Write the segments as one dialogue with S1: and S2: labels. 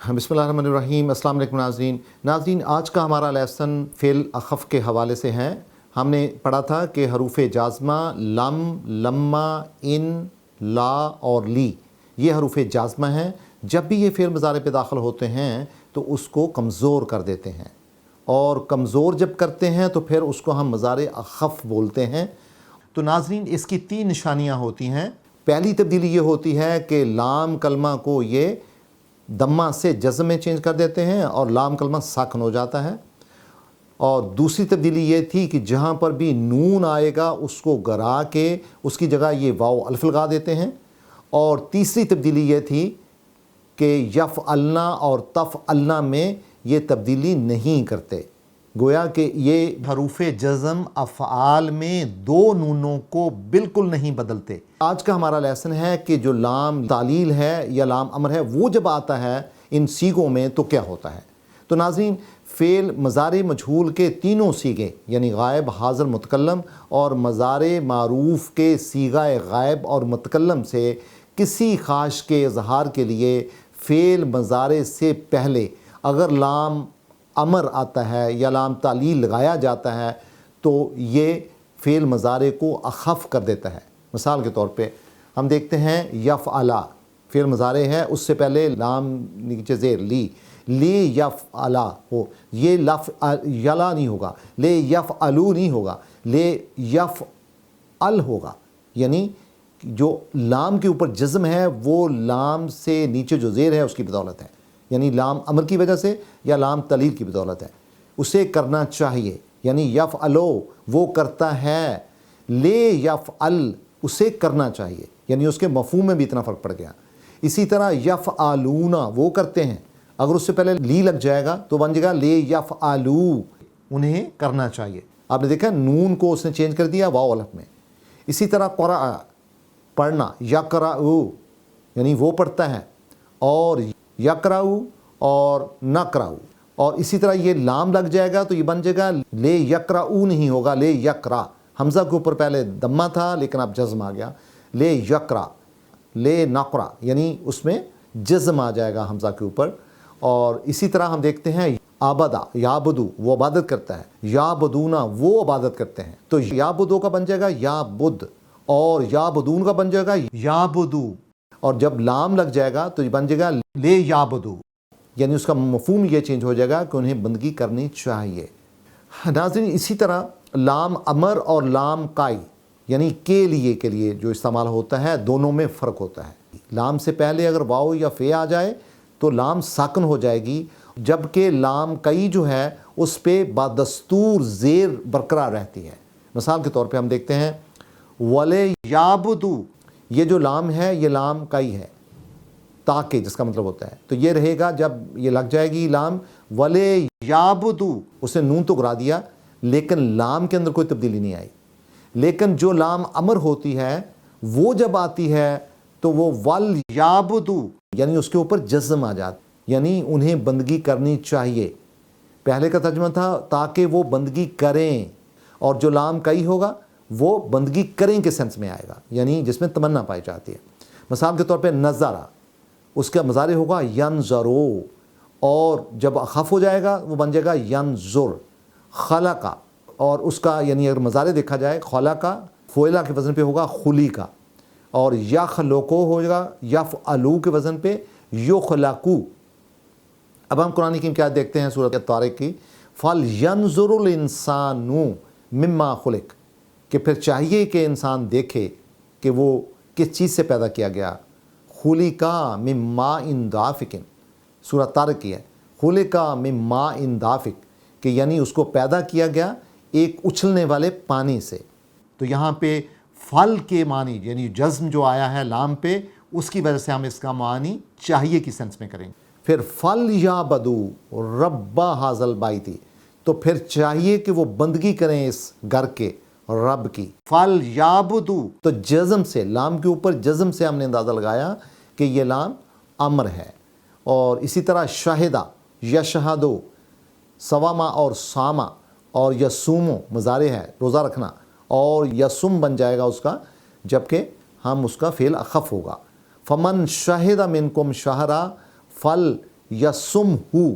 S1: बिस्मिल्लाहिर्रहमानिर्रहीम। अस्सलाम वालेकुम नाज़रीन, आज का हमारा लेसन फ़िल अख़फ़ के हवाले से है। हमने पढ़ा था कि हरूफ़ जाज़मा लम, लम्मा, इन, ला और ली, ये हरूफ़ जाज़मा हैं। जब भी ये फ़िल मुज़ारे पे दाखिल होते हैं तो उसको कमज़ोर कर देते हैं, और कमज़ोर जब करते हैं तो फिर उसको हम मुज़ारे अख़फ़ बोलते हैं। तो नाज़रीन, इसकी 3 निशानियाँ होती हैं। पहली तब्दीली ये होती है कि लाम कलमा को ये दम्मा से जज़म में चेंज कर देते हैं और लाम कलमा साकन हो जाता है। और दूसरी तब्दीली ये थी कि जहाँ पर भी नून आएगा उसको गरा के उसकी जगह ये वाव अल्फ लगा देते हैं। और तीसरी तब्दीली ये थी कि यफ़अलना और तफ़अलना में ये तब्दीली नहीं करते, गोया कि ये हरूफ़ जज़म अफ़आल में 2 नूनों को बिल्कुल नहीं बदलते। आज का हमारा लेसन है कि जो लाम तालील है या लाम अमर है वो जब आता है इन सीगों में तो क्या होता है। तो नाज़रीन, फ़ेल मज़ारे मजहूल के तीनों सीगे यानी गायब, हाज़िर, मुतकल्लम और मज़ारे मारूफ़ के सीगाए गायब और मुतकल्लम से किसी ख़ास के इज़हार के लिए फ़ेल मज़ारे से पहले अगर लाम अमर आता है या लाम तालील लगाया जाता है तो ये फ़ेल मज़ारे को अख़फ़ कर देता है। मिसाल के तौर पे हम देखते हैं यफ़अला फ़ेल मज़ारे है, उससे पहले लाम नीचे ज़ेर ली यफ़अला हो, ये लफ़ यला नहीं होगा, ले यफ़अलू नहीं होगा, ले यफ़अल होगा। यानी जो लाम के ऊपर जज़म है वो लाम से नीचे जो ज़ेर है उसकी बदौलत है, यानी लाम अमर की वजह से या लाम तलील की बदौलत है। उसे करना चाहिए, यानी यफ़अलो वो करता है, ले यफ़अल उसे करना चाहिए, यानी उसके मफ़हूम में भी इतना फ़र्क पड़ गया। इसी तरह यफ़अलूना वो करते हैं, अगर उससे पहले ली लग जाएगा तो बन जाएगा ले यफ़अलू, उन्हें करना चाहिए। आपने देखा नून को उसने चेंज कर दिया वाव अलिफ में। इसी तरह क़रा पढ़ना, यक़राउ यानी वो पढ़ता है, और यक़राउ और नक़राउ। और इसी तरह ये लाम लग जाएगा तो ये बन जाएगा ले यक़राउ नहीं होगा, ले यक़रा। हमज़ा के ऊपर पहले दम्मा था लेकिन अब जज़्म आ गया, ले यक़रा, ले नक़रा यानी उसमें जज़्म आ जाएगा हमज़ा के ऊपर। और इसी तरह हम देखते हैं आबदा याबदू वो इबादत करता है, याबदूना वो इबादत करते हैं, तो याबदू का बन जाएगा याबुद, और याबदून का बन जाएगा याबदू। और जब लाम लग जाएगा तो ये बन जाएगा ले याबदू, यानी उसका मफ़हूम ये चेंज हो जाएगा कि उन्हें बंदगी करनी चाहिए। नाज़रीन, इसी तरह लाम अमर और लाम काई यानी के लिए जो इस्तेमाल होता है, दोनों में फ़र्क होता है। लाम से पहले अगर वाव या फ़े आ जाए तो लाम साकन हो जाएगी, जबकि लाम कई जो है उस पर बादस्तूर ज़ेर बरकरार रहती है। मिसाल के तौर पे हम देखते हैं वले याबदू, ये जो लाम है ये लाम कई है, ताकि जिसका मतलब होता है, तो ये रहेगा जब ये लग जाएगी लाम वले याबदू, उसने नून तो गिरा दिया लेकिन लाम के अंदर कोई तब्दीली नहीं आई। लेकिन जो लाम अमर होती है वो जब आती है तो वो वल याबदू यानी उसके ऊपर जज़्म आ जाता, यानी उन्हें बंदगी करनी चाहिए। पहले का तर्जुमा था ताकि वो बंदगी करें, और जो लाम कई होगा वो बंदगी करें के सेंस में आएगा, यानी जिसमें तमन्ना पाई जाती है। मिसाल के तौर पे नज़रा, उसका मज़ारे होगा यनज़रो, और जब अख़फ़ हो जाएगा वो बन जाएगा यनज़ुर। खलका, और उसका यानी अगर मज़ारे देखा जाए खलका फ़ोइला के वज़न पे होगा खुलीका, और यख़लुक़ु होगा यफ़अलू के वज़न पे युख़लक़ू। अब हम कुरान की क्या देखते हैं सूरत तारिक की, फल यंज़ुरुल इंसानु मिम्मा खुलिक, कि फिर चाहिए कि इंसान देखे कि वो किस चीज़ से पैदा किया गया। खुलिका मिम्मा इन दाफ़िकिन, सूरत तारिक की है, खुलिका मिम्मा इन दाफ़िक, कि यानी उसको पैदा किया गया एक उछलने वाले पानी से। तो यहाँ पे फल के मानी यानी जज़्म जो आया है लाम पे, उसकी वजह से हम इसका मानी चाहिए की सेंस में करेंगे। फिर फल याबदू रब्बा हाज़ल बाइती, तो फिर चाहिए कि वो बंदगी करें इस घर के रब की। फल याबदू, तो जज़्म से, लाम के ऊपर जज़्म से हमने अंदाज़ा लगाया कि ये लाम अमर है। और इसी तरह शाहिदा यशहदो, सवामा और सामा और यसूमो मज़ारे है रोज़ा रखना, और यसुम बन जाएगा उसका, जबकि हम उसका फ़ेल अख़फ़ होगा। फ़मन शाहिदा मिनकुम शहरा फल यसुम हु,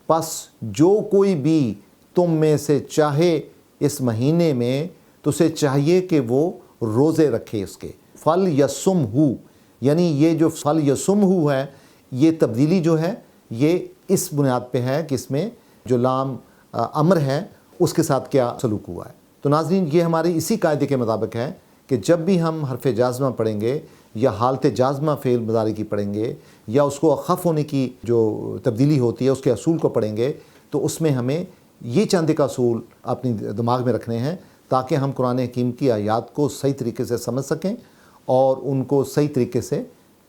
S1: पस जो कोई भी तुम में से चाहे इस महीने में तो उसे चाहिए कि वो रोज़े रखे इसके। फल यसुम हु, यानी ये जो फल यसुम हु है, ये तब्दीली जो है ये इस बुनियाद पे है कि इसमें जो लाम अमर है उसके साथ क्या सलूक हुआ है। तो नाज़रीन, ये हमारी इसी कायदे के मुताबिक है कि जब भी हम हरफ जाज़मा पढ़ेंगे या हालत जाज़मा फ़ेल मुज़ारी की पढ़ेंगे या उसको अख़फ़ होने की जो तब्दीली होती है उसके असूल को पढ़ेंगे, तो उसमें हमें ये चंद एक असूल अपनी दिमाग में रखने हैं ताकि हम कुरान हकीम की आयात को सही तरीके से समझ सकें और उनको सही तरीके से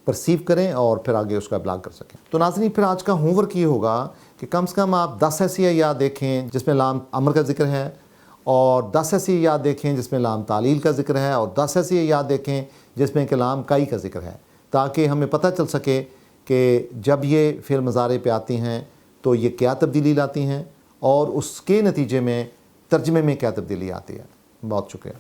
S1: परसीव करें और फिर आगे उसका इब्लाग कर सकें। तो नाज़रीन, फिर आज का होमवर्क ये होगा कि कम से कम आप 10 ऐसी आयात देखें जिसमें लाम अमर का ज़िक्र है, और 10 ऐसी आयात देखें जिसमें लाम तालील का ज़िक्र है, और 10 ऐसी आयात देखें जिसमें कि लाम काई का ज़िक्र है, ताकि हमें पता चल सके कि जब ये फ़िल मुज़ारे पे आती हैं तो ये क्या तब्दीली लाती हैं और उसके नतीजे में तर्जमे में क्या तब्दीली आती है। बहुत शुक्रिया।